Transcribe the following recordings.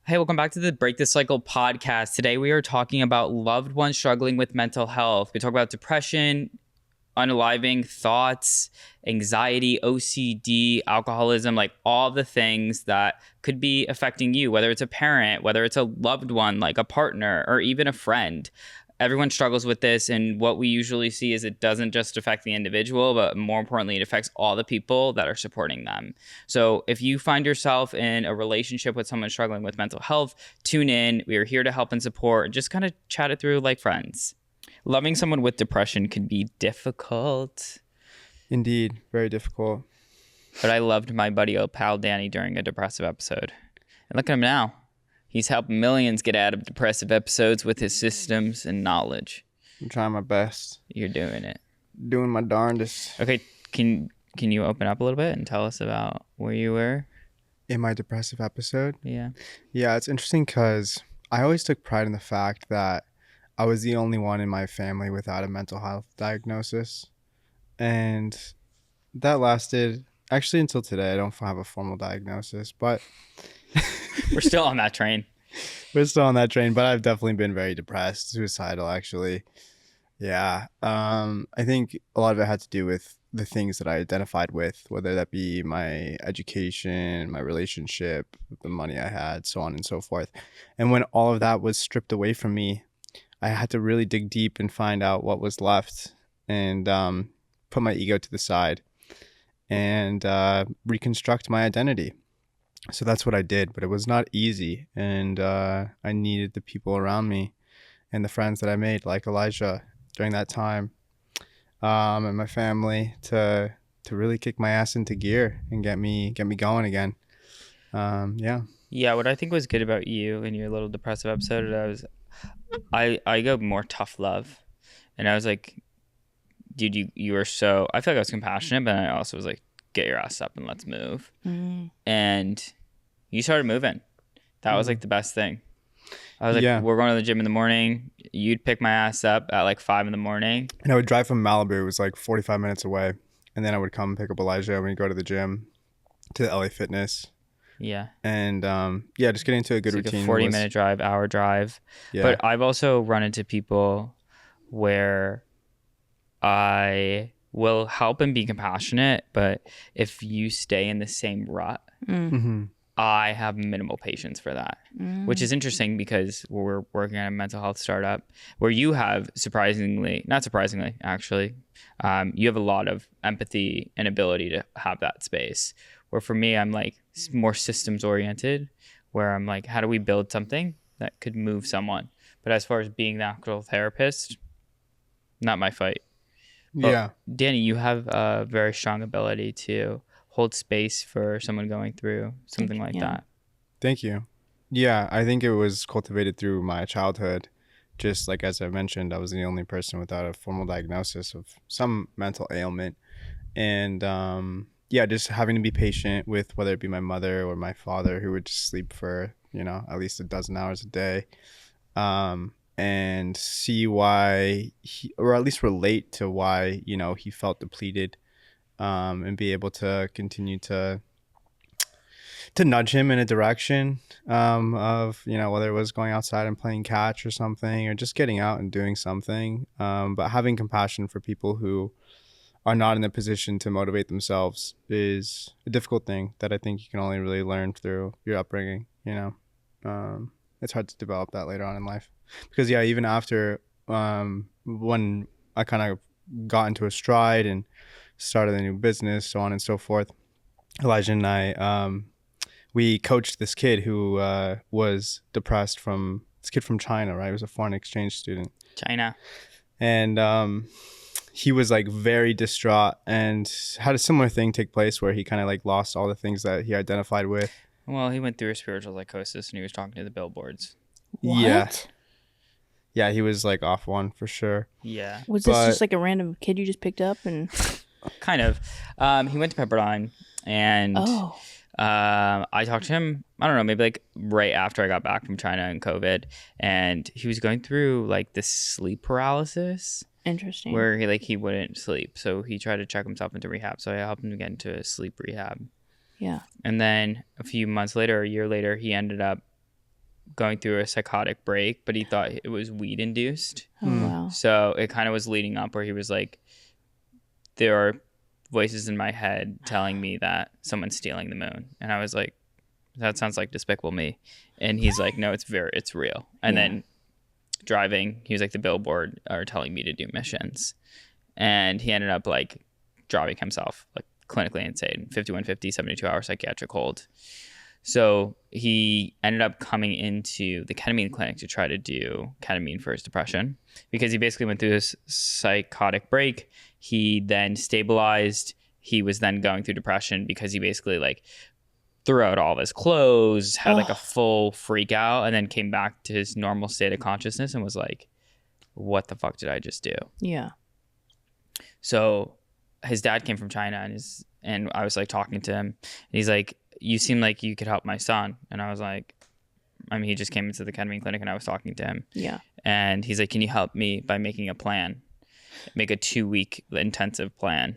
Hey, welcome back to the Break The Cycle podcast. Today we are talking about loved ones struggling with mental health. We talk about depression, unaliving thoughts, anxiety, OCD, alcoholism, like all the things that could be affecting you, whether it's a parent, whether it's a loved one, like a partner, or even a friend. Everyone struggles with this, and what we usually see is it doesn't just affect the individual, but more importantly, it affects all the people that are supporting them. So if you find yourself in a relationship with someone struggling with mental health, tune in. We are here to help and support and just kind of chat it through like friends. Loving someone with depression can be difficult. Indeed, very difficult. But I loved my buddy old pal Danny during a depressive episode. And look at him now. He's helped millions get out of depressive episodes with his systems and knowledge. I'm trying my best. You're doing it. Doing my darndest. Okay, can you open up a little bit and tell us about where you were? In my depressive episode? Yeah. Yeah, it's interesting because I always took pride in the fact that I was the only one in my family without a mental health diagnosis. And that lasted actually until today. I don't have a formal diagnosis, but We're still on that train. We're still on that train, but I've definitely been very depressed, suicidal actually. Yeah. I think a lot of it had to do with the things that I identified with, whether that be my education, my relationship, the money I had, so on and so forth. And when all of that was stripped away from me, I had to really dig deep and find out what was left and put my ego to the side and reconstruct my identity. So that's what I did, but it was not easy. And I needed the people around me and the friends that I made, like Elijah, during that time, and my family to really kick my ass into gear and get me going again. Yeah. Yeah, what I think was good about you in your little depressive episode, I go more tough love. And I was like, dude, you were so, I feel like I was compassionate, but I also was like, get your ass up and let's move. And you started moving. That was like the best thing. I was like, we're going to the gym in the morning. You'd pick my ass up at like 5 in the morning. And I would drive from Malibu. It was like 45 minutes away. And then I would come pick up Elijah and we'd go to the gym, to the LA Fitness. Yeah. And just getting into a good routine. Like a 40-minute drive, hour drive. Yeah. But I've also run into people where I will help and be compassionate, but if you stay in the same rut, I have minimal patience for that, which is interesting because we're working on a mental health startup where you have not surprisingly, actually, you have a lot of empathy and ability to have that space. Where for me, I'm like more systems oriented, where I'm like, how do we build something that could move someone? But as far as being the actual therapist, not my fight. But yeah. Danny, you have a very strong ability to hold space for someone going through something like that. Thank you. Yeah, I think it was cultivated through my childhood. Just like as I mentioned, I was the only person without a formal diagnosis of some mental ailment. And just having to be patient with whether it be my mother or my father, who would just sleep for, at least a dozen hours a day. And see why or at least relate to why, he felt depleted. And be able to continue to nudge him in a direction of, whether it was going outside and playing catch or something, or just getting out and doing something. But having compassion for people who are not in a position to motivate themselves is a difficult thing that I think you can only really learn through your upbringing. It's hard to develop that later on in life. Because, even after when I kind of got into a stride and started a new business, so on and so forth, Elijah and I, we coached this kid who was depressed from China, right? He was a foreign exchange student. China. And he was like very distraught and had a similar thing take place where he kind of like lost all the things that he identified with. Well, he went through a spiritual psychosis and he was talking to the billboards. What? Yeah, he was like off one for sure. Yeah. Was this just like a random kid you just picked up and? Kind of. He went to Pepperdine and I talked to him, I don't know, maybe like right after I got back from China and COVID, and he was going through like this sleep paralysis. Interesting. Where he wouldn't sleep. So he tried to check himself into rehab. So I helped him get into a sleep rehab. Yeah. And then a few months later, a year later, he ended up going through a psychotic break, but he thought it was weed induced. Oh, wow. So it kind of was leading up where he was like, there are voices in my head telling me that someone's stealing the moon. And I was like, that sounds like Despicable Me. And he's like, no, it's real. And then driving, he was like, the billboard are telling me to do missions. And he ended up like driving himself, like clinically insane, 5150, 72-hour psychiatric hold. So he ended up coming into the ketamine clinic to try to do ketamine for his depression, because he basically went through this psychotic break. He then stabilized. He was then going through depression because he basically like threw out all of his clothes, had like a full freak out, and then came back to his normal state of consciousness and was like, what the fuck did I just do? Yeah. So his dad came from China, and I was like talking to him, and he's like, you seem like you could help my son. And I was like, I mean, he just came into the ketamine clinic and I was talking to him. Yeah. And he's like, can you help me by making a plan? Make a 2-week intensive plan.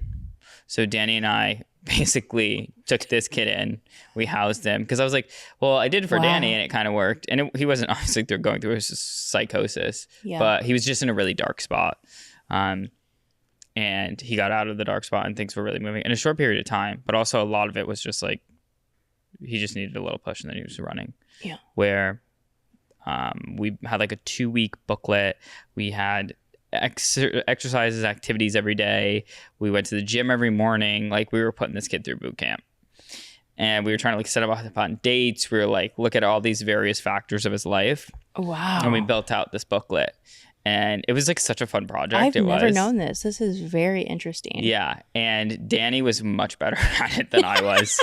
So Danny and I basically took this kid in. We housed him because I was like, well, I did it for Danny and it kind of worked. And he wasn't obviously going through his psychosis, but he was just in a really dark spot. And he got out of the dark spot and things were really moving in a short period of time. But also a lot of it was just like, he just needed a little push and then he was running. Yeah. Where we had like a 2-week booklet. We had exercises, activities every day. We went to the gym every morning. Like we were putting this kid through boot camp. And we were trying to like set up on dates. We were like, look at all these various factors of his life. Wow. And we built out this booklet. And it was like such a fun project. I've never known this. This is very interesting. Yeah. And Danny was much better at it than I was.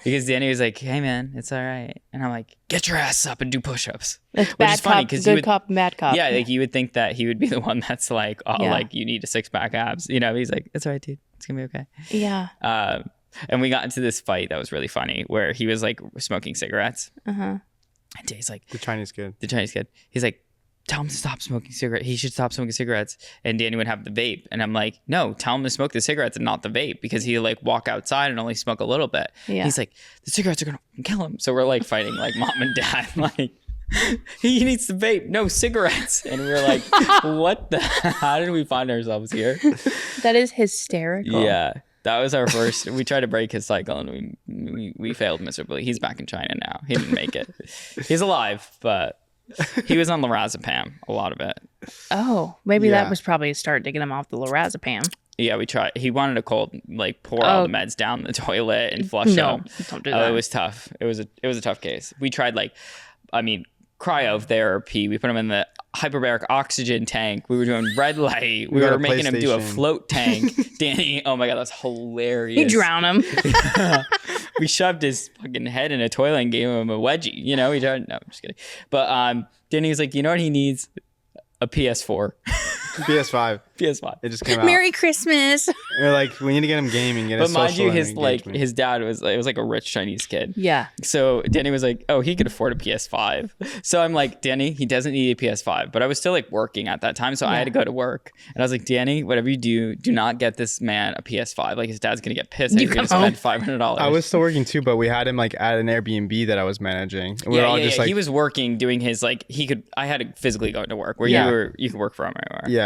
Because Danny was like, hey, man, it's all right. And I'm like, get your ass up and do push-ups. Like Which bad is funny cop, because good cop, bad cop. Yeah, like you would think that he would be the one that's like, oh, like you need a 6-pack abs. You know, he's like, it's all right, dude. It's going to be okay. Yeah. And we got into this fight that was really funny where he was like smoking cigarettes. Uh-huh. And Danny's like, The Chinese kid. He's like, tell him to stop smoking cigarettes. He should stop smoking cigarettes. And Danny would have the vape. And I'm like, no, tell him to smoke the cigarettes and not the vape, because he'll like walk outside and only smoke a little bit. Yeah. He's like, the cigarettes are going to kill him. So we're like fighting like mom and dad, like, he needs the vape, no cigarettes. And we were like, what the, how did we find ourselves here? That is hysterical. Yeah. That was our first, we tried to break his cycle and we failed miserably. He's back in China now. He didn't make it. He's alive, but he was on lorazepam, a lot of it. Oh, maybe that was probably a start to get him off the lorazepam. Yeah, we tried. He wanted a cold, like pour all the meds down the toilet and flush them. No, don't do that. It was tough. It was a tough case. We tried cryotherapy. We put him in the hyperbaric oxygen tank. We were doing red light. We were making him do a float tank. Danny, oh my God, that's hilarious. You drown him. We shoved his fucking head in a toilet and gave him a wedgie. You know, no, I'm just kidding. But Danny was like, you know what he needs? A PS4. PS5. PS5. It just came out. Merry Christmas. We're like, we need to get him gaming. Get but mind you, his dad was like a rich Chinese kid. Yeah. So Danny was like, oh, he could afford a PS5. So I'm like, Danny, he doesn't need a PS5. But I was still like working at that time, so I had to go to work. And I was like, Danny, whatever you do not get this man a PS5. Like his dad's gonna get pissed. He's gonna spend $500. I was still working too, but we had him like at an Airbnb that I was managing. And we were all just like, he was working, doing his like I had to physically go to work where you could work from anywhere. Yeah.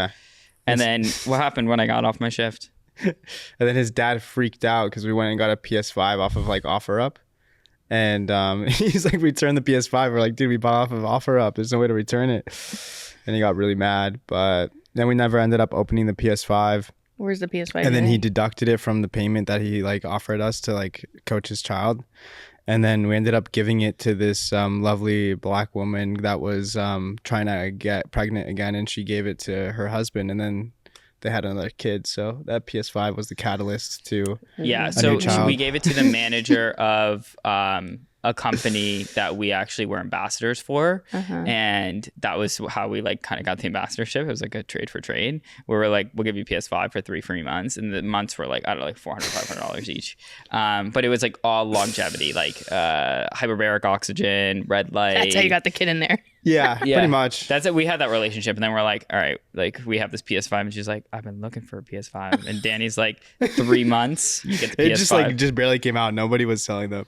And then what happened when I got off my shift? And then his dad freaked out because we went and got a PS5 off of like OfferUp. And he's like, return the PS5. We're like, dude, we bought off of OfferUp. There's no way to return it. And he got really mad. But then we never ended up opening the PS5. Where's the PS5? And then he deducted it from the payment that he like offered us to like coach his child. And then we ended up giving it to this lovely black woman that was trying to get pregnant again. And she gave it to her husband. And then they had another kid. So that PS5 was the catalyst to so we gave it to the manager of a company that we actually were ambassadors for. And that was how we like kind of got the ambassadorship. It was like a trade for trade where we're like, we'll give you PS5 for 3 free months. And the months were like, I don't know, like $400, $500 each. But it was like all longevity, like hyperbaric oxygen, red light. That's how you got the kid in there. Yeah, pretty much. That's it. We had that relationship. And then we're like, all right, like we have this PS5. And she's like, I've been looking for a PS5. And Danny's like, 3 months, you get the PS5. It just barely came out. Nobody was selling them.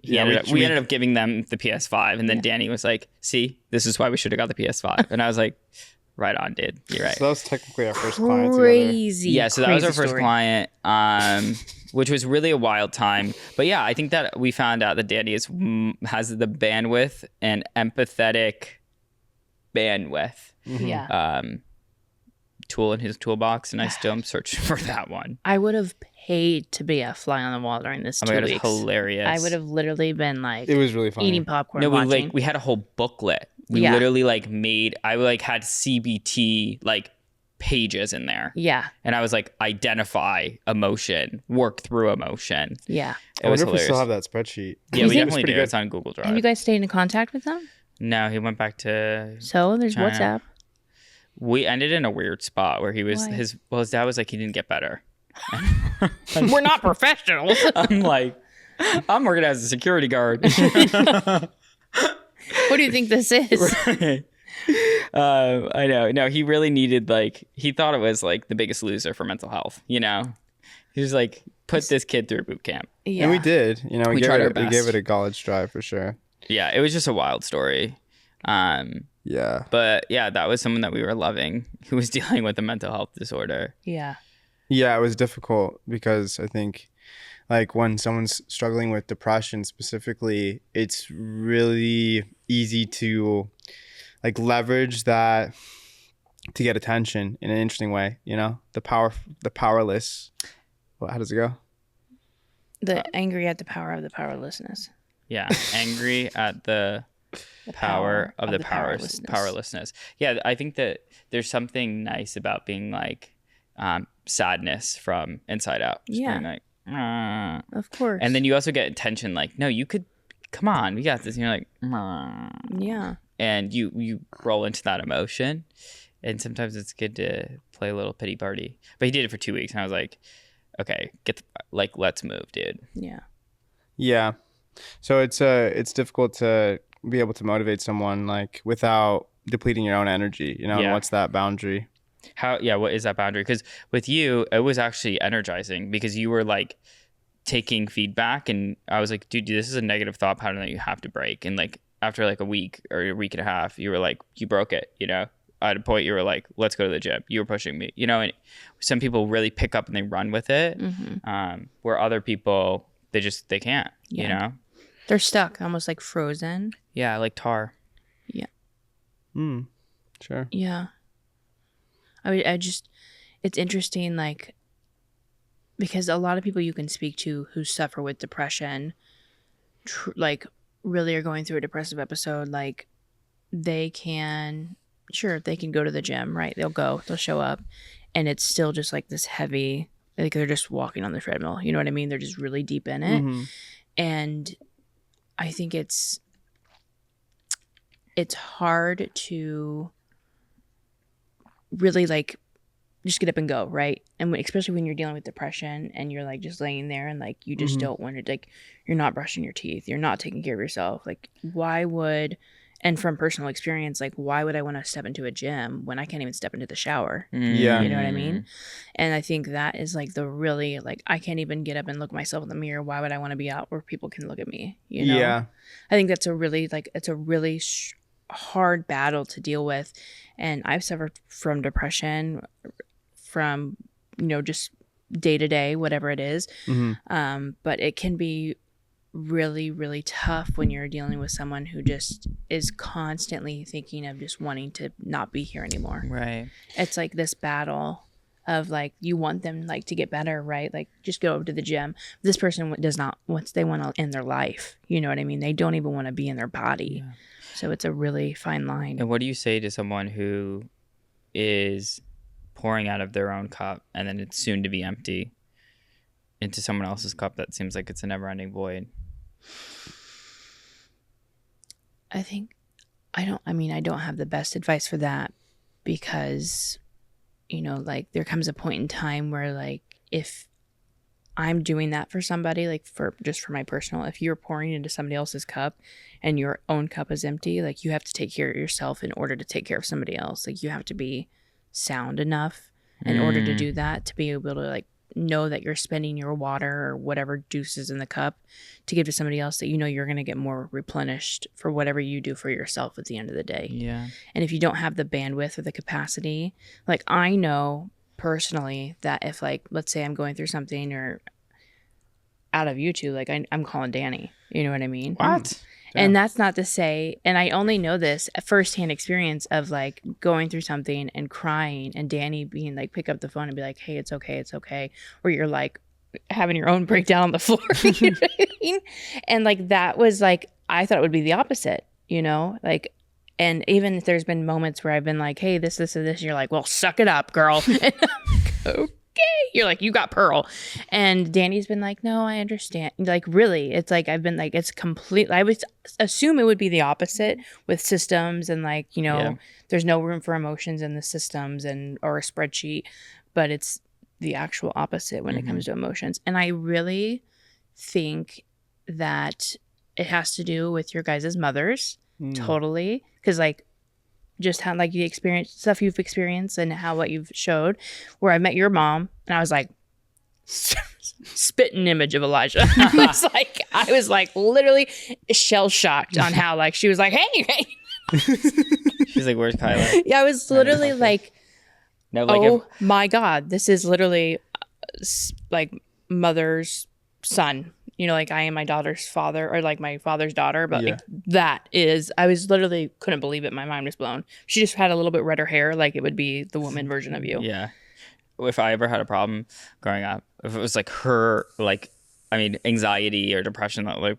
we ended up giving them the PS5, and then Danny was like, "See, this is why we should have got the PS5." And I was like, "Right on, dude. You're right." So that was technically our first client Crazy. Yeah, so that was our first story. client, which was really a wild time. But yeah, I think that we found out that Danny has the bandwidth and empathetic bandwidth Yeah. tool in his toolbox, and I still am searching for that one. I would have paid to be a fly on the wall during this 2 Oh my God, weeks. it's hilarious. I would have literally been like, It was really funny. eating popcorn. No, watching. we had a whole booklet. We literally like I like had CBT like pages in there. Yeah. And I was like, identify emotion, work through emotion. Yeah. It was I wonder if we still hilarious. have that spreadsheet. Yeah, we think- definitely do. good. It's on Google Drive. Have you guys stayed in contact with them? No, he went back to. So there's China. WhatsApp. We ended in a weird spot where he was Why? his dad was like he didn't get better. We're not professionals. I'm like, I'm working as a security guard. What do you think this is? Right. I know. No, he really needed he thought it was like the biggest loser for mental health. You know, he was like, put this kid through boot camp. Yeah. And we did. You know, We we tried our gave best. it a college drive for sure. Yeah, it was just a wild story. Yeah. But yeah, that was someone that we were loving who was dealing with a mental health disorder. Yeah. Yeah, it was difficult because I think like when someone's struggling with depression specifically, it's really easy to like leverage that to get attention in an interesting way, you know? The powerless. Well, how does it go? The angry at the power of the powerlessness. Yeah, angry at the power of the powerlessness. Yeah, I think that there's something nice about being like sadness from inside out. Just Yeah. being like, "Ah." Of course. And then you also get attention like, no, you could, come on, we got this. And you're like, "Ah." Yeah. And you roll into that emotion. And sometimes it's good to play a little pity party. But he did it for 2 weeks, and I was like, okay, let's move, dude. Yeah. Yeah. So it's difficult to be able to motivate someone like without depleting your own energy, you know? Yeah. And what's that boundary? What is that boundary? Because with you, it was actually energizing because you were like taking feedback, and I was like, dude, this is a negative thought pattern that you have to break. And like after like a week or a week and a half, you were like, you broke it, you know? At a point, you were like, let's go to the gym. You were pushing me, you know? And some people really pick up and they run with it, where other people, they can't, you Yeah. know? They're stuck, almost like frozen. Yeah, like tar. Sure. Yeah. I just, it's interesting, like, because a lot of people you can speak to who suffer with depression, like, really are going through a depressive episode, like, they can go to the gym, right? They'll show up, and it's still just like this heavy, like they're just walking on the treadmill. You know what I mean? They're just really deep in it. Mm-hmm. And I think it's hard to really like just get up and go, right? And especially when you're dealing with depression and you're like just laying there and like you just don't want to, like, you're not brushing your teeth, you're not taking care of yourself. Like, and from personal experience, like, why would I want to step into a gym when I can't even step into the shower? Yeah. You know what I mean? And I think that is like the really, like, I can't even get up and look myself in the mirror. Why would I want to be out where people can look at me? You know? Yeah. I think that's a really, like, it's a really hard battle to deal with. And I've suffered from depression from, you know, just day to day, whatever it is. But it can be really, really tough when you're dealing with someone who just is constantly thinking of just wanting to not be here anymore. Right. It's like this battle of like, you want them like to get better, right? Like, just go over to the gym. This person does not, once they want to end their life, you know what I mean? They don't even want to be in their body. Yeah. So it's a really fine line. And what do you say to someone who is pouring out of their own cup and then it's soon to be empty into someone else's cup that seems like it's a never-ending void? I don't have the best advice for that, because, you know, like, there comes a point in time where, like, if I'm doing that for somebody, like, for my personal, if you're pouring into somebody else's cup and your own cup is empty, like, you have to take care of yourself in order to take care of somebody else. Like, you have to be sound enough in order to do that, to be able to, like, know that you're spending your water or whatever juice is in the cup to give to somebody else that you know you're going to get more replenished for whatever you do for yourself at the end of the day. Yeah. And if you don't have the bandwidth or the capacity, like I know personally that if like, let's say I'm going through something or out of you two, like I'm calling Danny, you know what I mean? What? And that's not to say, and I only know this firsthand experience of like going through something and crying and Danny being like, pick up the phone and be like, hey, it's okay. It's okay. Or you're like having your own breakdown on the floor. You know what I mean? And like, that was like, I thought it would be the opposite, you know, like, and even if there's been moments where I've been like, hey, this, and you're like, well, suck it up, girl. And I'm like, okay. You're like, you got Pearl. And Danny's been like, no, I understand. Like, really, it's like, I've been like, it's complete. I would assume it would be the opposite with systems and like, you know, there's no room for emotions in the systems or a spreadsheet, but it's the actual opposite when it comes to emotions. And I really think that it has to do with your guys' mothers. Totally. Because like, just how like the experience stuff you've experienced and how what you've showed, where I met your mom and I was like spitting image of Elijah. I was like literally shell shocked on how like she was like, hey. She's like, where's Kyla? Yeah, I was literally like, no, like oh my God, this is literally like mother's son. You know, like I am my daughter's father or like my father's daughter, but like that is, I was literally couldn't believe it. My mind was blown. She just had a little bit redder hair. Like it would be the woman version of you. Yeah. If I ever had a problem growing up, if it was like her, like, I mean, anxiety or depression that like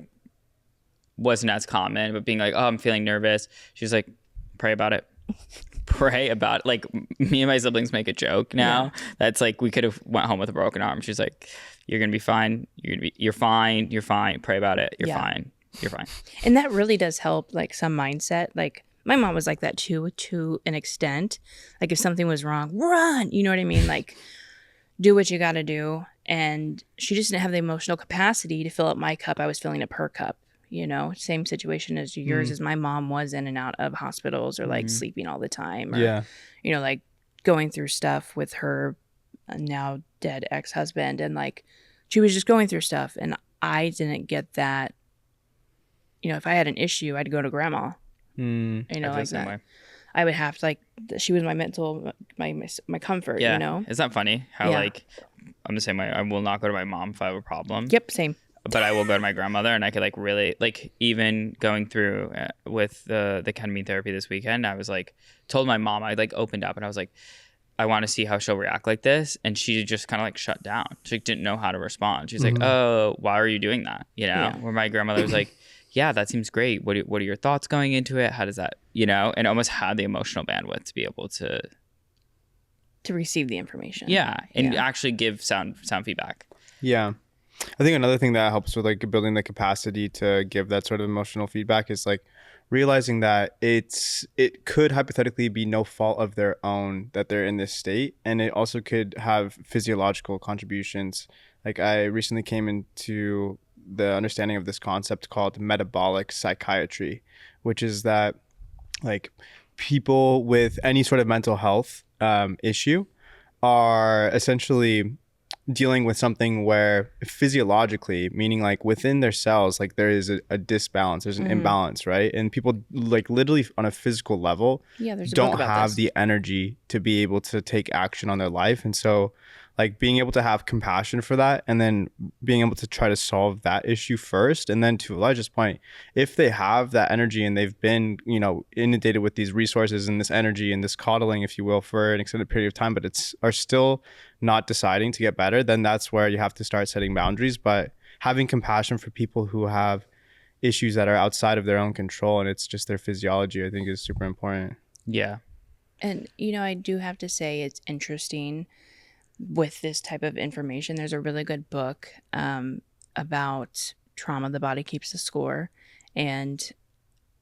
wasn't as common, but being like, oh, I'm feeling nervous. She's like, pray about it. Pray about it. Like me and my siblings make a joke now. That's like, we could have went home with a broken arm. She's like, you're going to be fine. You're fine. You're fine. Pray about it. You're fine. You're fine. And that really does help like some mindset. Like my mom was like that too, to an extent. Like if something was wrong, run, you know what I mean? Like do what you got to do. And she just didn't have the emotional capacity to fill up my cup. I was filling up her cup, you know, same situation as yours as my mom was in and out of hospitals or like sleeping all the time or, you know, like going through stuff with her now dead ex-husband. And like, she was just going through stuff. And I didn't get that, you know, if I had an issue, I'd go to grandma, you know, like that. Way. I would have to like, she was my mental, my comfort, you know? Isn't that funny how like, I'm the same way. I will not go to my mom if I have a problem. Yep. Same. But I will go to my grandmother and I could like really like even going through with the ketamine therapy this weekend, I was like, told my mom, I like opened up and I was like, I want to see how she'll react like this. And she just kind of like shut down. She didn't know how to respond. She's like, oh, why are you doing that? You know, where my grandmother was like, yeah, that seems great. What are your thoughts going into it? How does that, you know, and almost had the emotional bandwidth to be able to receive the information. Yeah. And actually give sound feedback. Yeah. I think another thing that helps with like building the capacity to give that sort of emotional feedback is like realizing that it could hypothetically be no fault of their own that they're in this state, and it also could have physiological contributions. Like I recently came into the understanding of this concept called metabolic psychiatry, which is that like people with any sort of mental health issue are essentially dealing with something where physiologically, meaning like within their cells, like there is a disbalance, there's an imbalance, right? And people like literally on a physical level don't have the energy to be able to take action on their life. And so like being able to have compassion for that and then being able to try to solve that issue first. And then to Elijah's point, if they have that energy and they've been, you know, inundated with these resources and this energy and this coddling, if you will, for an extended period of time, but are still not deciding to get better, then that's where you have to start setting boundaries. But having compassion for people who have issues that are outside of their own control and it's just their physiology, I think is super important. Yeah. And, you know, I do have to say it's interesting with this type of information. There's a really good book about trauma, The Body Keeps the Score, and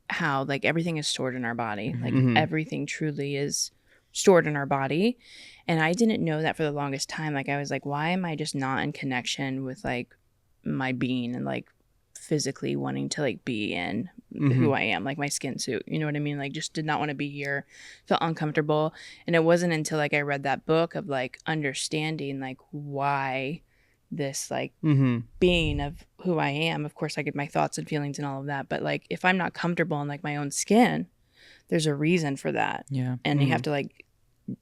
how like everything is stored in our body. Like everything truly is stored in our body. And I didn't know that for the longest time. Like I was like, why am I just not in connection with like my being and like physically wanting to like be in who I am, like my skin suit, you know what I mean? Like just did not want to be here, felt uncomfortable. And it wasn't until like I read that book of like understanding like why this like being of who I am, of course I get my thoughts and feelings and all of that, but like if I'm not comfortable in like my own skin, there's a reason for that. Yeah. And you have to like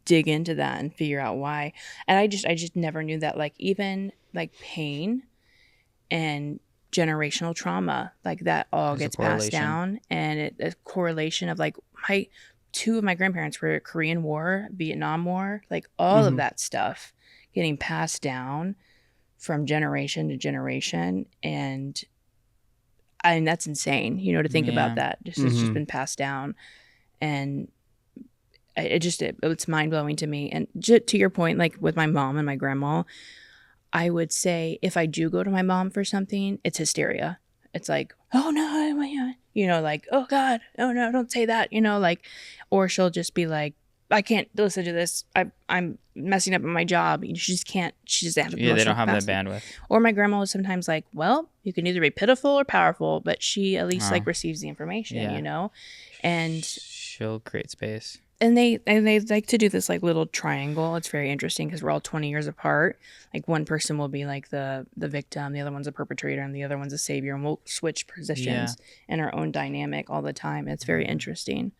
dig into that and figure out why. And I just never knew that like even like pain and generational trauma, like that all There's a gets passed correlation. down. And a correlation of like two of my grandparents were Korean War, Vietnam War, like all of that stuff getting passed down from generation to generation. And I mean, that's insane, you know, to think about that. Just it's just been passed down. And it's mind-blowing to me. And to your point, like with my mom and my grandma, I would say if I do go to my mom for something, it's hysteria. It's like, oh no, you know, like, oh God, oh no, don't say that, you know, like, or she'll just be like, I can't listen to this. I'm messing up on my job. She just can't. She just has Yeah, they don't have the bandwidth. Or my grandma was sometimes like, well, you can either be pitiful or powerful, but she at least like receives the information, you know, and she'll create space. And they like to do this like little triangle. It's very interesting because we're all 20 years apart. Like one person will be like the victim, the other one's a perpetrator, and the other one's a savior, and we'll switch positions in our own dynamic all the time. It's very interesting.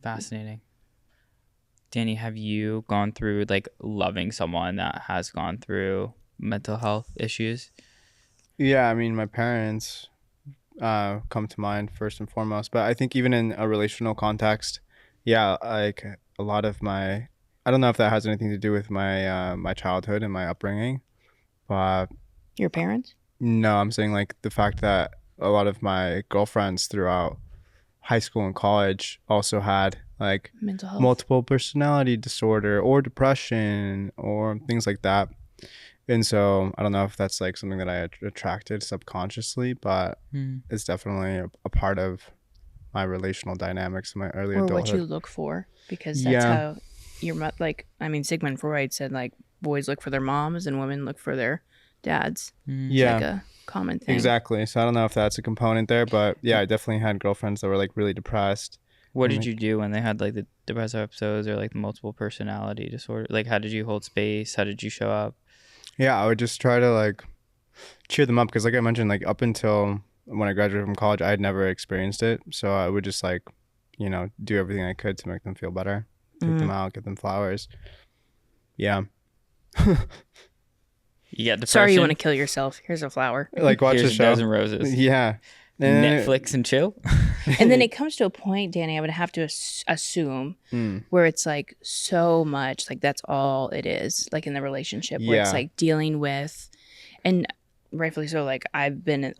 Fascinating. Danny, have you gone through like loving someone that has gone through mental health issues? Yeah, I mean, my parents come to mind first and foremost, but I think even in a relational context, yeah, like a lot of I don't know if that has anything to do with my my childhood and my upbringing, but Your parents? no, I'm saying like the fact that a lot of my girlfriends throughout high school and college also had like Mental health. multiple personality disorder or depression or things like that. And so I don't know if that's like something that I attracted subconsciously, but it's definitely a part of my relational dynamics in my early or adulthood. what you look for, because that's how like, I mean, Sigmund Freud said like boys look for their moms and women look for their dads. It's like a common thing. Exactly. So I don't know if that's a component there, but yeah, I definitely had girlfriends that were like really depressed. What did you do when they had like the depressive episodes or like the multiple personality disorder? Like how did you hold space? How did you show up? Yeah, I would just try to like cheer them up because like I mentioned, like up until when I graduated from college, I had never experienced it. So I would just like, you know, do everything I could to make them feel better, take them out, get them flowers. Yeah. You got depression. Sorry you want to kill yourself. Here's a flower. Like watch Here's the show. a dozen roses. Yeah. Netflix and chill. And then it comes to a point, Danny, I would have to assume where it's like so much, like that's all it is, like in the relationship where it's like dealing with, and rightfully so, like I've been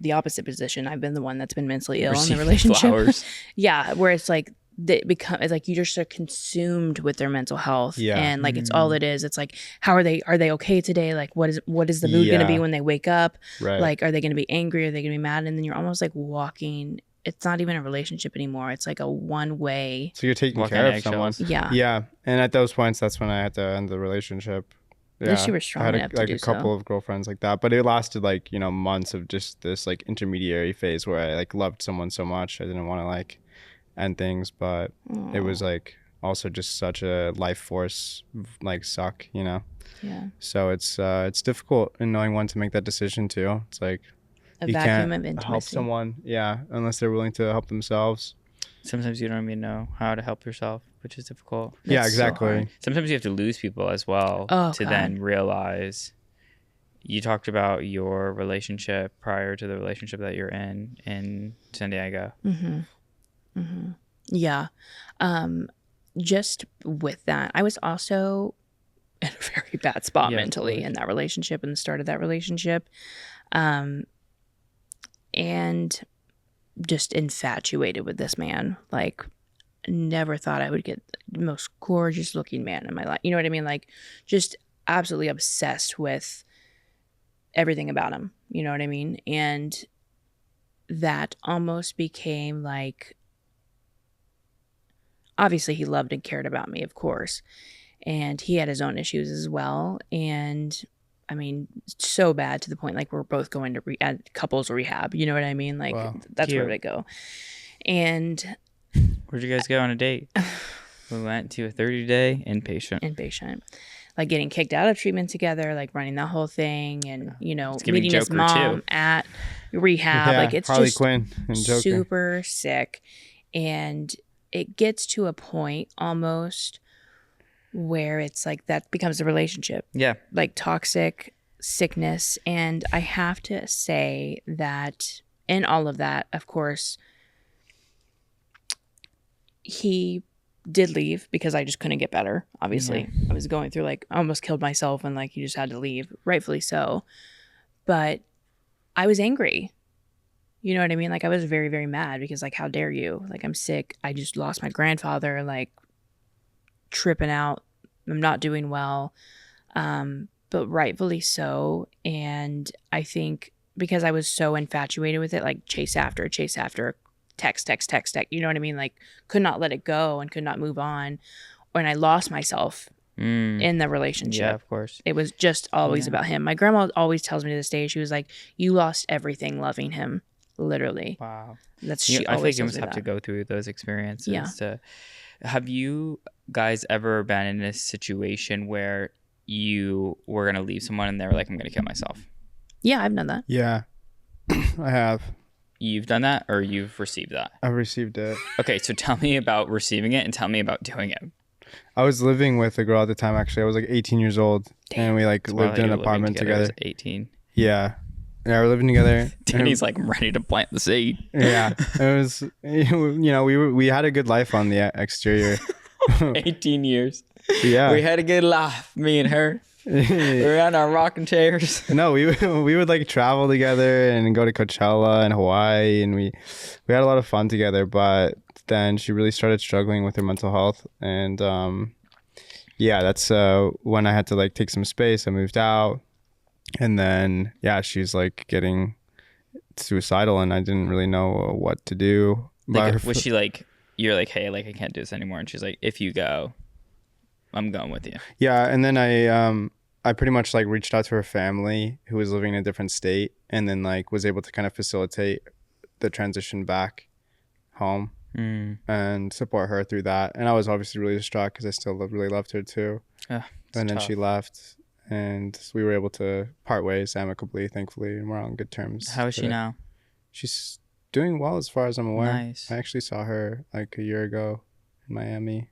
the opposite position. I've been the one that's been mentally ill in the relationship. Flowers. Yeah, where it's like it's like you just are consumed with their mental health, and like it's all it is. It's like, how are they okay today? Like what is the mood going to be when they wake up? Right. Like are they going to be angry? Are they going to be mad? And then you're almost like walking. It's not even a relationship anymore. It's like a one way. So you're taking care of someone. Yeah. Yeah. And at those points, that's when I had to end the relationship. At least you were strong enough to like do a couple of girlfriends like that, but it lasted like, you know, months of just this like intermediary phase where I like loved someone so much I didn't want to like end things, but it was like also just such a life force like suck, you know. Yeah. So it's difficult in knowing when to make that decision too. It's like a you vacuum can't of intimacy. help someone, unless they're willing to help themselves. Sometimes you don't even know how to help yourself, which is difficult. Yeah, That's exactly. so Sometimes you have to lose people as well to then realize. You talked about your relationship prior to the relationship that you're in San Diego. Yeah. Just with that, I was also in a very bad spot mentally in that relationship and the start of that relationship. And just infatuated with this man. Like, never thought I would get the most gorgeous looking man in my life. You know what I mean? Like, just absolutely obsessed with everything about him. You know what I mean? And that almost became like, obviously he loved and cared about me, of course. And he had his own issues as well. And I mean, so bad to the point like we're both going to couples rehab. You know what I mean? Like Wow. that's Cute. where they go. And Where'd you guys go on a date? We went to a 30-day inpatient. Like getting kicked out of treatment together, like running that whole thing, and giving meeting his Joker, mom too. at rehab. Yeah, Like it's Harley just Quinn and Joker. super sick. And it gets to a point almost where it's like that becomes a relationship. Yeah. Like toxic sickness. And I have to say that in all of that, of course, he did leave because I just couldn't get better. Obviously, I was going through like I almost killed myself, and like he just had to leave, rightfully so. But I was angry. You know what I mean? Like I was very, very mad because like, how dare you? Like I'm sick. I just lost my grandfather. Like tripping out. I'm not doing well. But rightfully so. And I think because I was so infatuated with it, like chase after, text. You know what I mean? Like could not let it go and could not move on. And I lost myself in the relationship. Yeah, of course. It was just always about him. My grandma always tells me to this day, she was like, you lost everything loving him. Literally. Wow. That's I she feel like always you tells must me have to that. go through those experiences. Yeah. Have you guys ever been in a situation where you were going to leave someone and they were like, I'm going to kill myself? Yeah, I've done that. Yeah, I have. You've done that or you've received that? I've received it. Okay, so tell me about receiving it and tell me about doing it. I was living with a girl at the time. Actually, I was like 18 years old, and we like lived in an apartment together. 18. Yeah, we're living together. Danny's like, I'm ready to plant the seed. Yeah, it was. We had a good life on the exterior. 18 years. Yeah, We had a good life, me and her. We were on our rocking chairs. No, we would like travel together and go to Coachella and Hawaii, and we had a lot of fun together. But then she really started struggling with her mental health, and that's when I had to like take some space. I moved out, and then she's like getting suicidal, and I didn't really know what to do. Like, was she like, you're like, hey, like I can't do this anymore, and she's like, if you go, I'm going with you. Yeah, and then I pretty much like reached out to her family who was living in a different state, and then like was able to kind of facilitate the transition back home and support her through that. And I was obviously really distraught because I still really loved her too. And then tough. she left, and we were able to part ways amicably, thankfully, and we're on good terms. How is she now? She's doing well as far as I'm aware. Nice. I actually saw her like a year ago in Miami.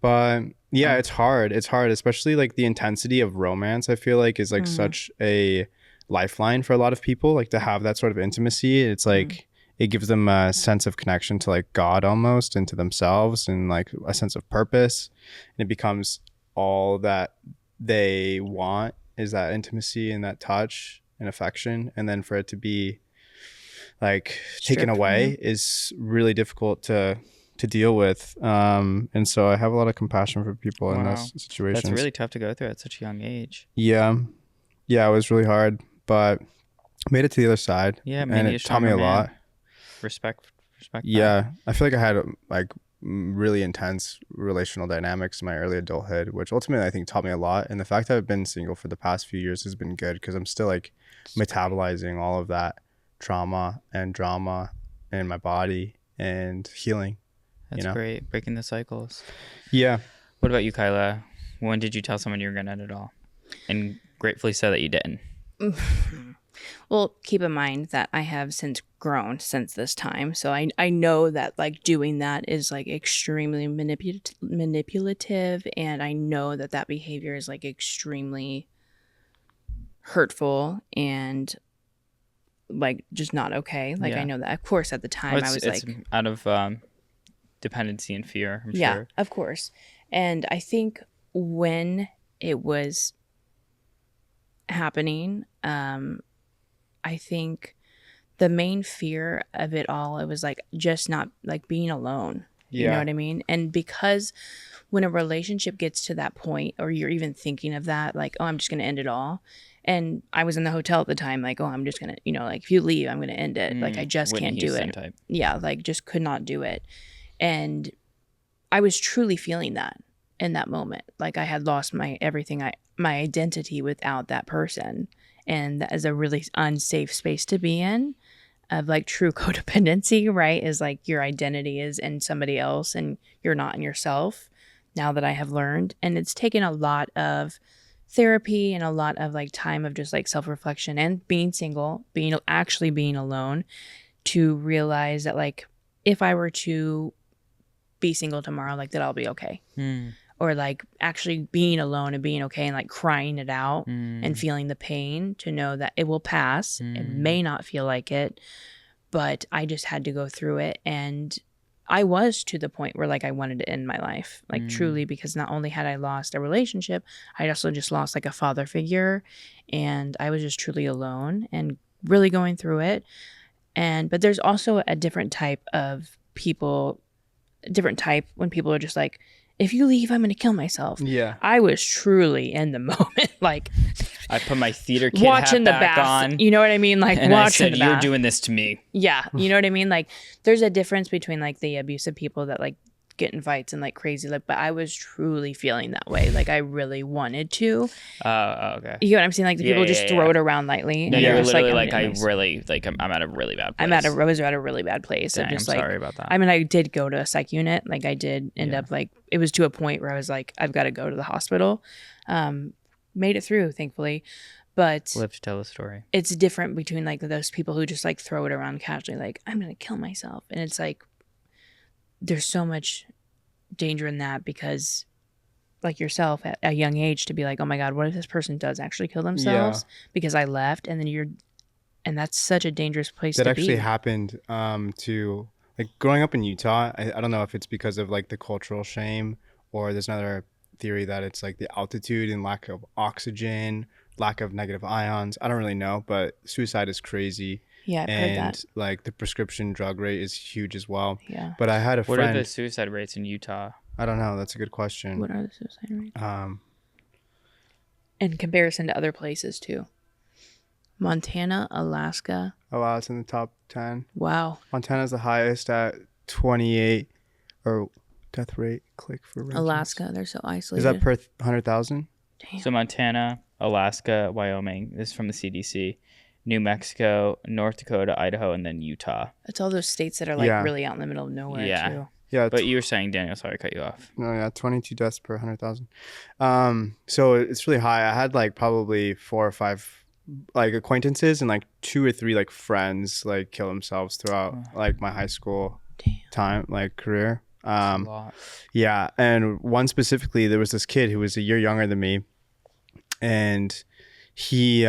But yeah, it's hard. It's hard, especially like the intensity of romance, I feel like is like such a lifeline for a lot of people, like to have that sort of intimacy. It's like it gives them a sense of connection to like God almost, and to themselves, and like a sense of purpose. And it becomes all that they want is that intimacy and that touch and affection. And then for it to be like taken away is really difficult to deal with, and so I have a lot of compassion for people in those situations. That's really tough to go through at such a young age. Yeah, it was really hard, but made it to the other side. Yeah, and it taught me a lot. Respect. Yeah, I feel like I had like really intense relational dynamics in my early adulthood, which ultimately I think taught me a lot. And the fact that I've been single for the past few years has been good because I'm still like metabolizing all of that trauma and drama in my body and healing. That's great. Breaking the cycles. Yeah. What about you, Kyla? When did you tell someone you were going to end it all? And gratefully so that you didn't. Well, keep in mind that I have since grown since this time. So I know that like doing that is like extremely manipulative. And I know that behavior is like extremely hurtful and like just not okay. Like I know that. Of course, at the time I was it's like out of dependency and fear, I'm yeah, sure. of course. And I think when it was happening, I think the main fear of it all, it was like just not like being alone. You know what I mean? And because when a relationship gets to that point, or you're even thinking of that, like, oh, I'm just going to end it all. And I was in the hotel at the time, like, oh, I'm just going to, like, if you leave, I'm going to end it. Like, I just Whitney can't do Houston it. Type. Yeah, like, just could not do it. And I was truly feeling that in that moment. Like, I had lost my everything. my identity without that person. And that is a really unsafe space to be in, of like true codependency, right? Is like your identity is in somebody else and you're not in yourself, now that I have learned. And it's taken a lot of therapy and a lot of like time of just like self-reflection and being single, being alone, to realize that like if I were to be single tomorrow, like that I'll be okay. Or like actually being alone and being okay and like crying it out and feeling the pain, to know that it will pass. It may not feel like it, but I just had to go through it. And I was to the point where like I wanted to end my life, like truly, because not only had I lost a relationship, I also just lost like a father figure, and I was just truly alone and really going through it. But there's also a different type of people, when people are just like, if you leave, I'm going to kill myself. Yeah. I was truly in the moment, like I put my theater kid watching hat the back bath. on. You know what I mean? Like and I watching said, the "You're bath. doing this to me." Yeah. You know what I mean? Like there's a difference between like the abusive people that like get in fights and like crazy, like, but I was truly feeling that way. Like I really wanted to. Okay. You know what I'm saying? Like the people just throw it around lightly. No, and you're just literally like, like, I'm at a really bad place. I was at a really bad place. Dang, Just I'm like, sorry about that. I mean, I did go to a psych unit. Like I did end up like, it was to a point where I was like, I've got to go to the hospital. Made it through, thankfully. But Live to tell the story. it's different between like those people who just like throw it around casually, like I'm going to kill myself. And it's like, there's so much danger in that, because like yourself at a young age to be like, oh my God, what if this person does actually kill themselves because I left? And then and that's such a dangerous place to be. That actually happened to like growing up in Utah. I don't know if it's because of like the cultural shame, or there's another theory that it's like the altitude and lack of oxygen, lack of negative ions. I don't really know, but suicide is crazy. Yeah, I've heard that. And like the prescription drug rate is huge as well. Yeah. But I had a friend. What are the suicide rates in Utah? I don't know. That's a good question. What are the suicide rates? In comparison to other places too. Montana, Alaska. Oh wow, it's in the top 10. Wow. Montana's the highest at 28, or death rate. Click for regions. Alaska, they're so isolated. Is that per 100,000? Damn. So Montana, Alaska, Wyoming. This is from the CDC. New Mexico, North Dakota, Idaho, and then Utah. It's all those states that are like really out in the middle of nowhere too. Yeah. But you were saying, Daniel, sorry to cut you off. No, yeah, 22 deaths per 100,000. So it's really high. I had like probably 4 or 5 like acquaintances and like 2 or 3 like friends like kill themselves throughout like my high school time, like career. That's a lot. Yeah, and one specifically, there was this kid who was a year younger than me, and he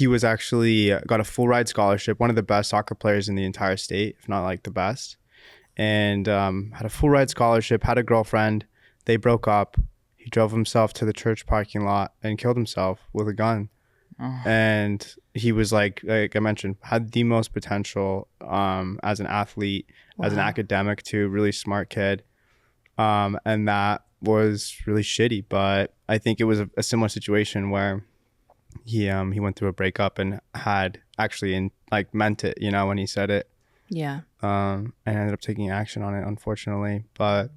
was actually got a full ride scholarship, one of the best soccer players in the entire state, if not like the best, and had a full ride scholarship, had a girlfriend. They broke up. He drove himself to the church parking lot and killed himself with a gun. And he was like I mentioned, had the most potential as an athlete, as an academic too, really smart kid. And that was really shitty. But I think it was a similar situation where he went through a breakup and had actually meant it, you know, when he said it. Yeah. And ended up taking action on it, unfortunately. But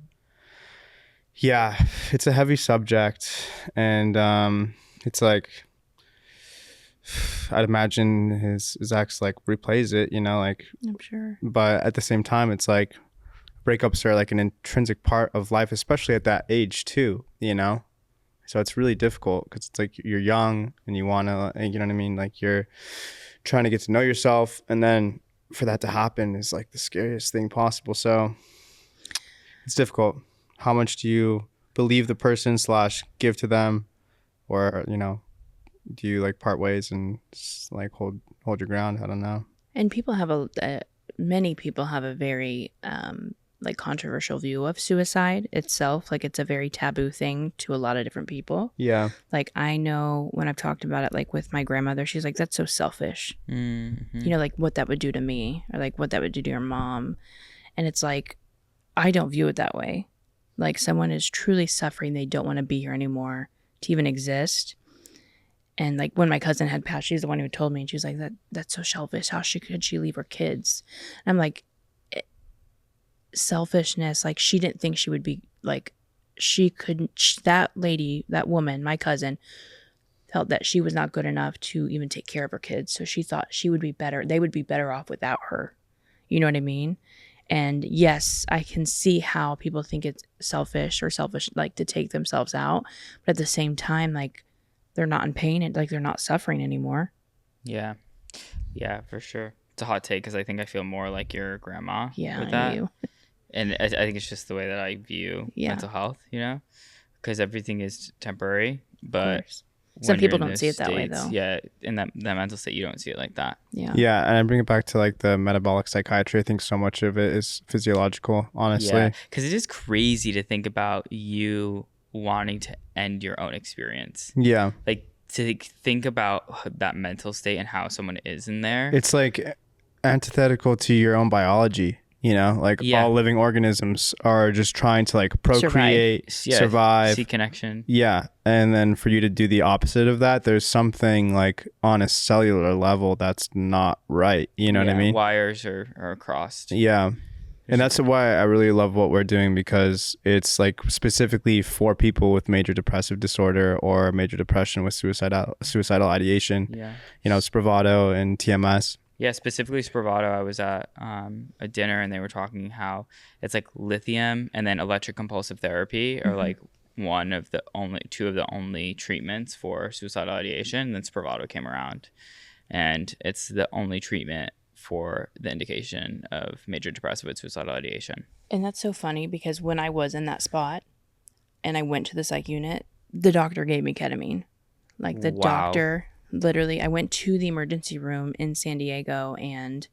yeah, it's a heavy subject, and it's like, I'd imagine his ex like replays it, you know, like, I'm sure. But at the same time, it's like breakups are like an intrinsic part of life, especially at that age too, you know. So it's really difficult because it's like you're young and you want to, you know what I mean? Like you're trying to get to know yourself, and then for that to happen is like the scariest thing possible. So it's difficult. How much do you believe the person / give to them, or, you know, do you like part ways and just, like hold your ground? I don't know. And people have many people have a very like controversial view of suicide itself. Like it's a very taboo thing to a lot of different people. Yeah. Like I know when I've talked about it, like with my grandmother, she's like, that's so selfish. Mm-hmm. You know, like what that would do to me, or like what that would do to your mom. And it's like, I don't view it that way. Like someone is truly suffering. They don't want to be here anymore to even exist. And like when my cousin had passed, she's the one who told me, and she was like, that's so selfish. How could she leave her kids? And I'm like, selfishness. Like she didn't think she would be like, that lady, that woman, my cousin, felt that she was not good enough to even take care of her kids. So she thought they would be better off without her. You know what I mean? And yes, I can see how people think it's selfish, like to take themselves out. But at the same time, like they're not in pain and like they're not suffering anymore. Yeah. Yeah, for sure. It's a hot take because I think I feel more like your grandma with I that. do. And I think it's just the way that I view mental health, you know, because everything is temporary. But some people don't see it that way, though. Yeah, in that mental state, you don't see it like that. Yeah, and I bring it back to like the metabolic psychiatry. I think so much of it is physiological, honestly. Yeah, because it is crazy to think about you wanting to end your own experience. Yeah. Like to think about that mental state and how someone is in there. It's like antithetical to your own biology. You know, like all living organisms are just trying to like procreate, survive, seek connection. Yeah. And then for you to do the opposite of that, there's something like on a cellular level that's not right. You know what I mean? Wires are crossed. Yeah. And that's why I really love what we're doing, because it's like specifically for people with major depressive disorder or major depression with suicidal ideation. Yeah. You know, Spravato and TMS. Yeah, specifically Spravato. I was at a dinner and they were talking how it's like lithium and then electric compulsive therapy are like two of the only treatments for suicidal ideation. And then Spravato came around, and it's the only treatment for the indication of major depressive with suicidal ideation. And that's so funny because when I was in that spot and I went to the psych unit, the doctor gave me ketamine. Like the doctor. Literally, I went to the emergency room in San Diego, and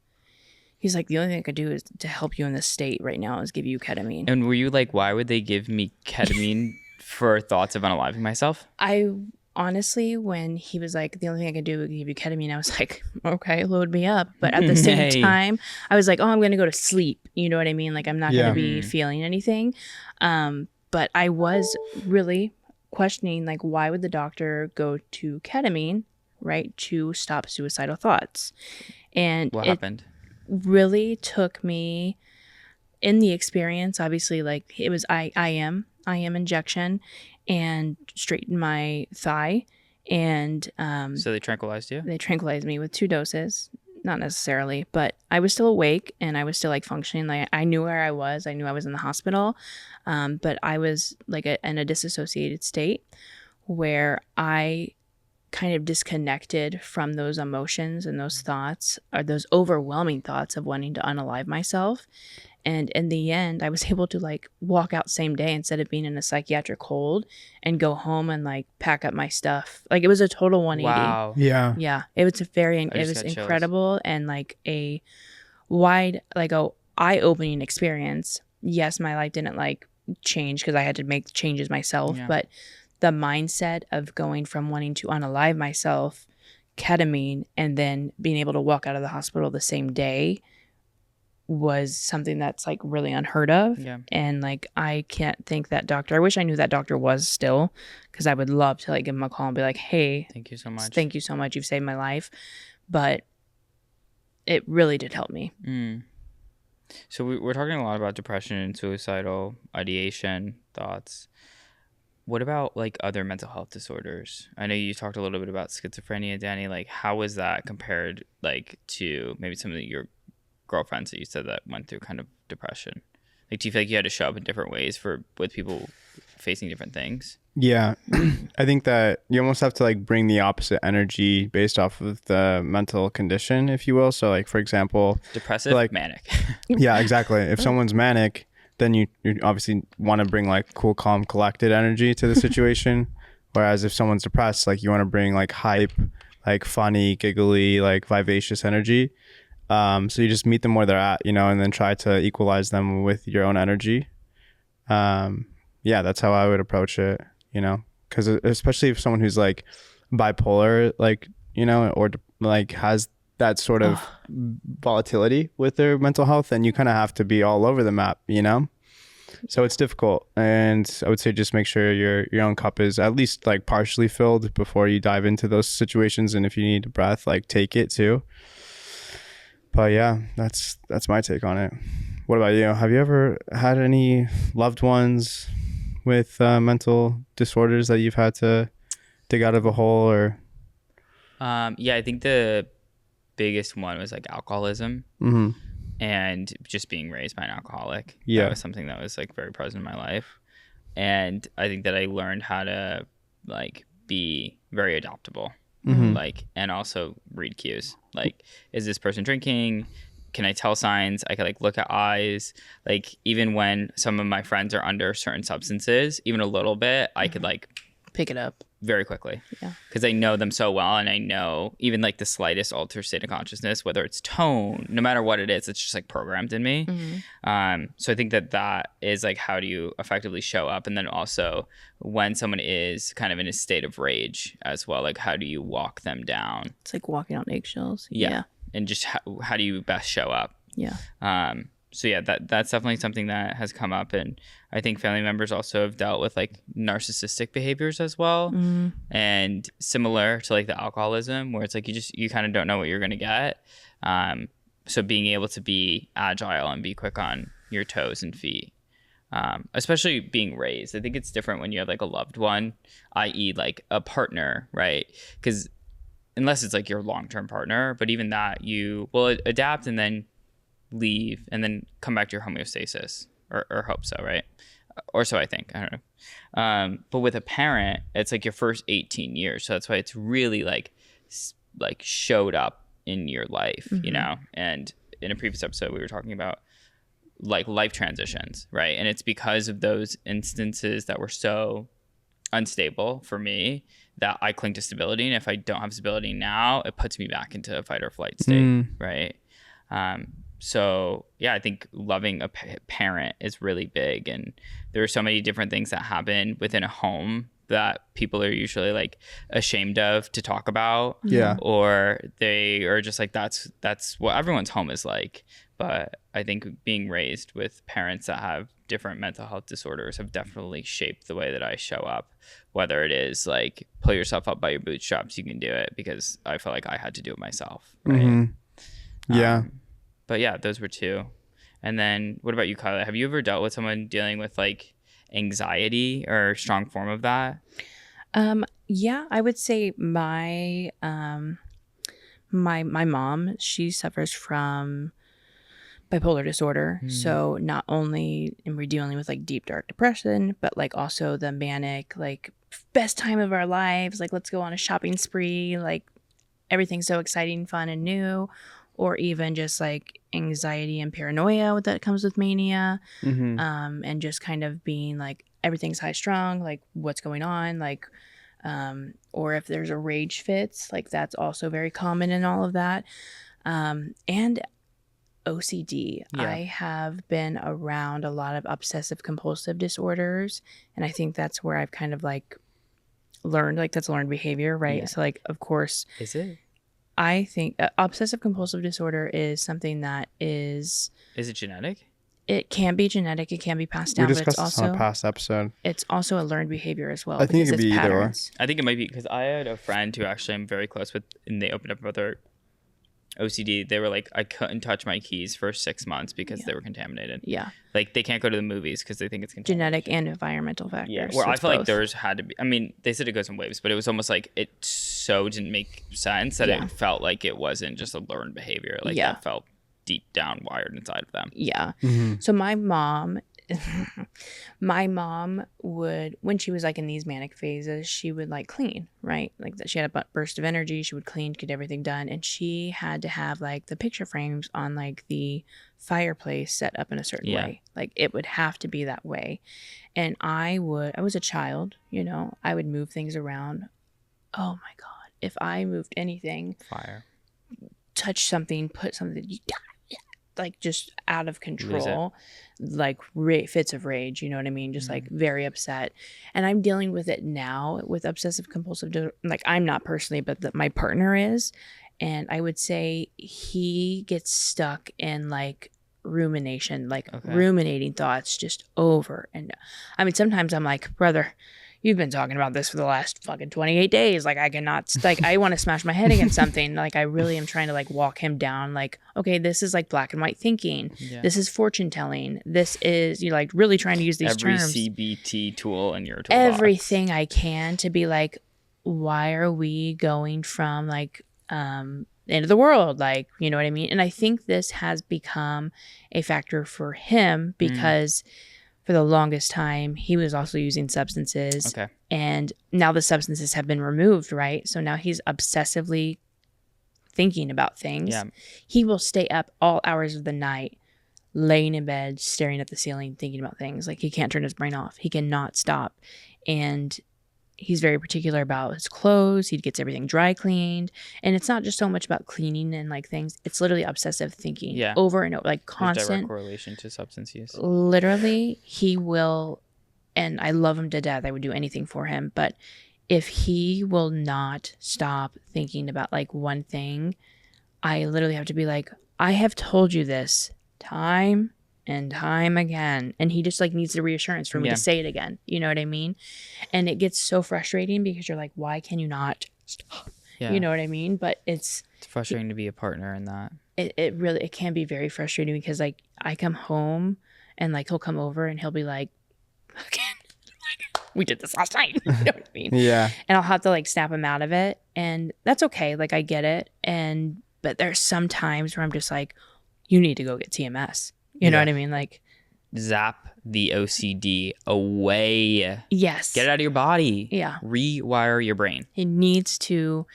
he's like, the only thing I could do is to help you in this state right now is give you ketamine. And were you like, why would they give me ketamine for thoughts of unaliving myself? I honestly, when he was like, the only thing I could do is give you ketamine, I was like, okay, load me up. But at the same time, I was like, oh, I'm going to go to sleep. You know what I mean? Like, I'm not going to be feeling anything. But I was really questioning, like, why would the doctor go to ketamine? Right, to stop suicidal thoughts. And what happened? Really took me in the experience, obviously, like it was IM injection and straight in my thigh. And so they tranquilized you? They tranquilized me with 2 doses. Not necessarily, but I was still awake and I was still like functioning. Like I knew where I was. I knew I was in the hospital. But I was like in a disassociated state where I kind of disconnected from those emotions and those thoughts, or those overwhelming thoughts of wanting to unalive myself. And in the end, I was able to like walk out same day instead of being in a psychiatric hold, and go home and like pack up my stuff. Like it was a total 180. Wow. Yeah. Yeah. It was incredible and like a eye-opening experience. Yes, my life didn't like change because I had to make changes myself, but the mindset of going from wanting to unalive myself, ketamine, and then being able to walk out of the hospital the same day was something that's like really unheard of. Yeah. And like, I can't thank that doctor. I wish I knew that doctor was still, because I would love to like give him a call and be like, hey, thank you so much. Thank you so much. You've saved my life. But it really did help me. So we're talking a lot about depression and suicidal ideation thoughts. What about like other mental health disorders? I know you talked a little bit about schizophrenia, Danny. Like, how is that compared like to maybe some of your girlfriends that you said that went through kind of depression? Like, do you feel like you had to show up in different ways with people facing different things? Yeah, I think that you almost have to like bring the opposite energy based off of the mental condition, if you will. So like, for example, depressive, like manic. Yeah, exactly. If someone's manic, then you obviously want to bring like cool, calm, collected energy to the situation. Whereas if someone's depressed, like you want to bring like hype, like funny, giggly, like vivacious energy. So you just meet them where they're at, you know, and then try to equalize them with your own energy. Yeah, that's how I would approach it, you know, because especially if someone who's like bipolar, like, you know, or like has that sort of volatility with their mental health, and you kind of have to be all over the map, you know? So it's difficult. And I would say just make sure your own cup is at least like partially filled before you dive into those situations. And if you need a breath, like take it too. But yeah, that's my take on it. What about you? Have you ever had any loved ones with mental disorders that you've had to dig out of a hole? Or Yeah, I think the biggest one was like alcoholism. And just being raised by an alcoholic. Yeah. That was something that was like very present in my life. And I think that I learned how to like be very adaptable, like, and also read cues. Like, is this person drinking? Can I tell signs? I can like look at eyes. Like, even when some of my friends are under certain substances, even a little bit, I could like Pick it up. very quickly. Yeah. Because I know them so well, and I know even like the slightest altered state of consciousness, whether it's tone, no matter what it is, it's just like programmed in me. So I think that is like, how do you effectively show up? And then also when someone is kind of in a state of rage as well, like how do you walk them down? It's like walking on eggshells. Yeah. And just how do you best show up? Yeah. So yeah, that's definitely something that has come up, and I think family members also have dealt with like narcissistic behaviors as well, and similar to like the alcoholism, where it's like you kind of don't know what you're gonna get. So being able to be agile and be quick on your toes and feet, especially being raised, I think it's different when you have like a loved one, i.e. like a partner, right? Because unless it's like your long-term partner, but even that, you will adapt and then leave and then come back to your homeostasis, or hope so, right? Or so I think. I don't know. But with a parent, it's like your first 18 years, so that's why it's really like showed up in your life, you know. And in a previous episode, we were talking about like life transitions, right? And it's because of those instances that were so unstable for me that I cling to stability, and if I don't have stability now, it puts me back into a fight or flight state, right? So yeah, I think loving a parent is really big, and there are so many different things that happen within a home that people are usually like ashamed of to talk about, or they are just like, that's what everyone's home is like. But I think being raised with parents that have different mental health disorders have definitely shaped the way that I show up, whether it is like pull yourself up by your bootstraps, you can do it, because I felt like I had to do it myself, right? But yeah, those were two. And then what about you, Kyla? Have you ever dealt with someone dealing with like anxiety or a strong form of that? Yeah, I would say my my mom, she suffers from bipolar disorder. So not only am we dealing with like deep dark depression, but like also the manic, like best time of our lives, like let's go on a shopping spree, like everything's so exciting, fun, and new. Or even just like anxiety and paranoia that comes with mania, and just kind of being like everything's high strung, like what's going on, like, or if there's a rage fits, like that's also very common in all of that, and OCD. I have been around a lot of obsessive compulsive disorders, and I think that's where I've kind of like learned, like that's learned behavior, right? So like, of course, is it? I think obsessive compulsive disorder is something that is it genetic? It can be genetic. It can be passed down. We discussed but it's this also on a past episode. It's also a learned behavior as well. I think it could it's be either or. patterns. I think it might be because I had a friend who actually I'm very close with, and they opened up about their OCD. They were like, I couldn't touch my keys for 6 months because they were contaminated. Yeah. Like they can't go to the movies because they think it's contaminated. Genetic and environmental factors. Yeah. Where I feel like theirs had to be. I mean, they said it goes in waves, but it was almost like it so didn't make sense that it felt like it wasn't just a learned behavior. Like that felt deep down wired inside of them. Yeah. So my mom would, when she was like in these manic phases, she would like clean, right? Like that she had a burst of energy. She would clean, get everything done. And she had to have like the picture frames on like the fireplace set up in a certain way. Like it would have to be that way. And I was a child, you know, I would move things around. Oh my God. If I moved anything, touch something, put something, like just out of control, like fits of rage, you know what I mean? Just like very upset. And I'm dealing with it now with obsessive compulsive, like I'm not personally, but my partner is. And I would say he gets stuck in like rumination, like ruminating thoughts just over. And I mean, sometimes I'm like, brother, you've been talking about this for the last fucking 28 days. Like, I cannot, like, I want to smash my head against something. Like, I really am trying to, like, walk him down. Like, okay, this is, like, black and white thinking. Yeah. This is fortune telling. This is, you're, like, really trying to use these Every terms. CBT tool in your toolbox. Everything I can to be like, why are we going from, like, end of the world? Like, you know what I mean? And I think this has become a factor for him because for the longest time, he was also using substances. Okay. And now the substances have been removed, right? So now he's obsessively thinking about things. Yeah. He will stay up all hours of the night, laying in bed, staring at the ceiling, thinking about things. Like, he can't turn his brain off. He cannot stop. And he's very particular about his clothes. He gets everything dry cleaned. And it's not just so much about cleaning and, like, things. It's literally obsessive thinking over and over, like, There's constant. direct correlation to substance use. Literally, he will, and I love him to death. I would do anything for him. But if he will not stop thinking about, like, one thing, I literally have to be like, I have told you this time and time again. And he just, like, needs the reassurance for me to say it again. You know what I mean? And it gets so frustrating because you're like, why can you not stop? Yeah. You know what I mean? But it's frustrating to be a partner in that. It really, it can be very frustrating because, like, I come home and, like, he'll come over and he'll be like, again, we did this last night. You know what I mean? Yeah. And I'll have to, like, snap him out of it. And that's okay. Like, I get it. But there's some times where I'm just like, you need to go get TMS. You know what I mean? Like, zap the OCD away. Yes. Get it out of your body. Yeah. Rewire your brain. It needs to.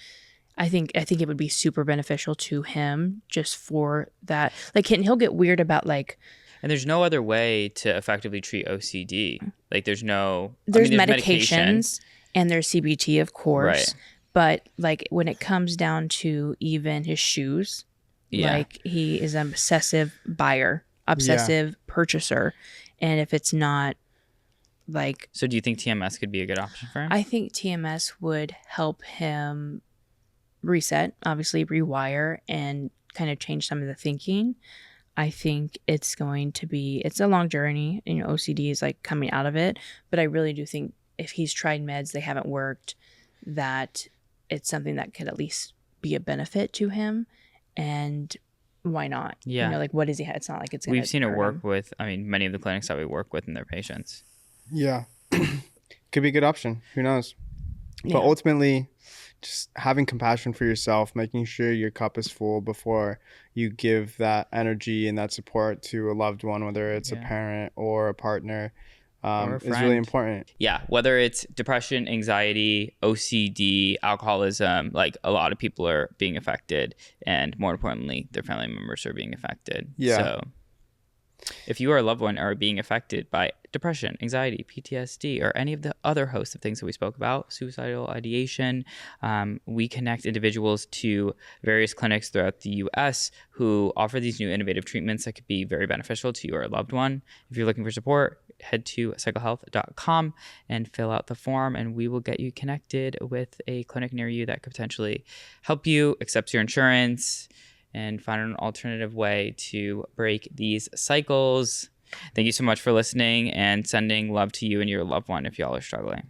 I think it would be super beneficial to him just for that. Like, he'll get weird about, like. And there's no other way to effectively treat OCD. Like, there's medications medications. And there's CBT, of course. Right. But, like, when it comes down to even his shoes, like, he is an obsessive buyer. Obsessive purchaser. And if it's not, like, so do you think TMS could be a good option for him? I think TMS would help him reset, obviously rewire, and kind of change some of the thinking. I think it's a long journey. You know, OCD is, like, coming out of it, but I really do think if he's tried meds, they haven't worked, that it's something that could at least be a benefit to him. And why not? Yeah. You know, like, what does he have? It's not like it's going to We've seen it work with, many of the clinics that we work with and their patients. Yeah. Could be a good option. Who knows? Yeah. But ultimately, just having compassion for yourself, making sure your cup is full before you give that energy and that support to a loved one, whether it's a parent or a partner, is really important. Yeah, whether it's depression, anxiety, OCD, alcoholism, like, a lot of people are being affected, and more importantly, their family members are being affected. Yeah. So if you or a loved one are being affected by depression, anxiety, PTSD, or any of the other hosts of things that we spoke about, suicidal ideation, we connect individuals to various clinics throughout the U.S. who offer these new innovative treatments that could be very beneficial to you or a loved one. If you're looking for support, head to cyclehealth.com and fill out the form, and we will get you connected with a clinic near you that could potentially help you, accept your insurance, and find an alternative way to break these cycles. Thank you so much for listening, and sending love to you and your loved one if y'all are struggling.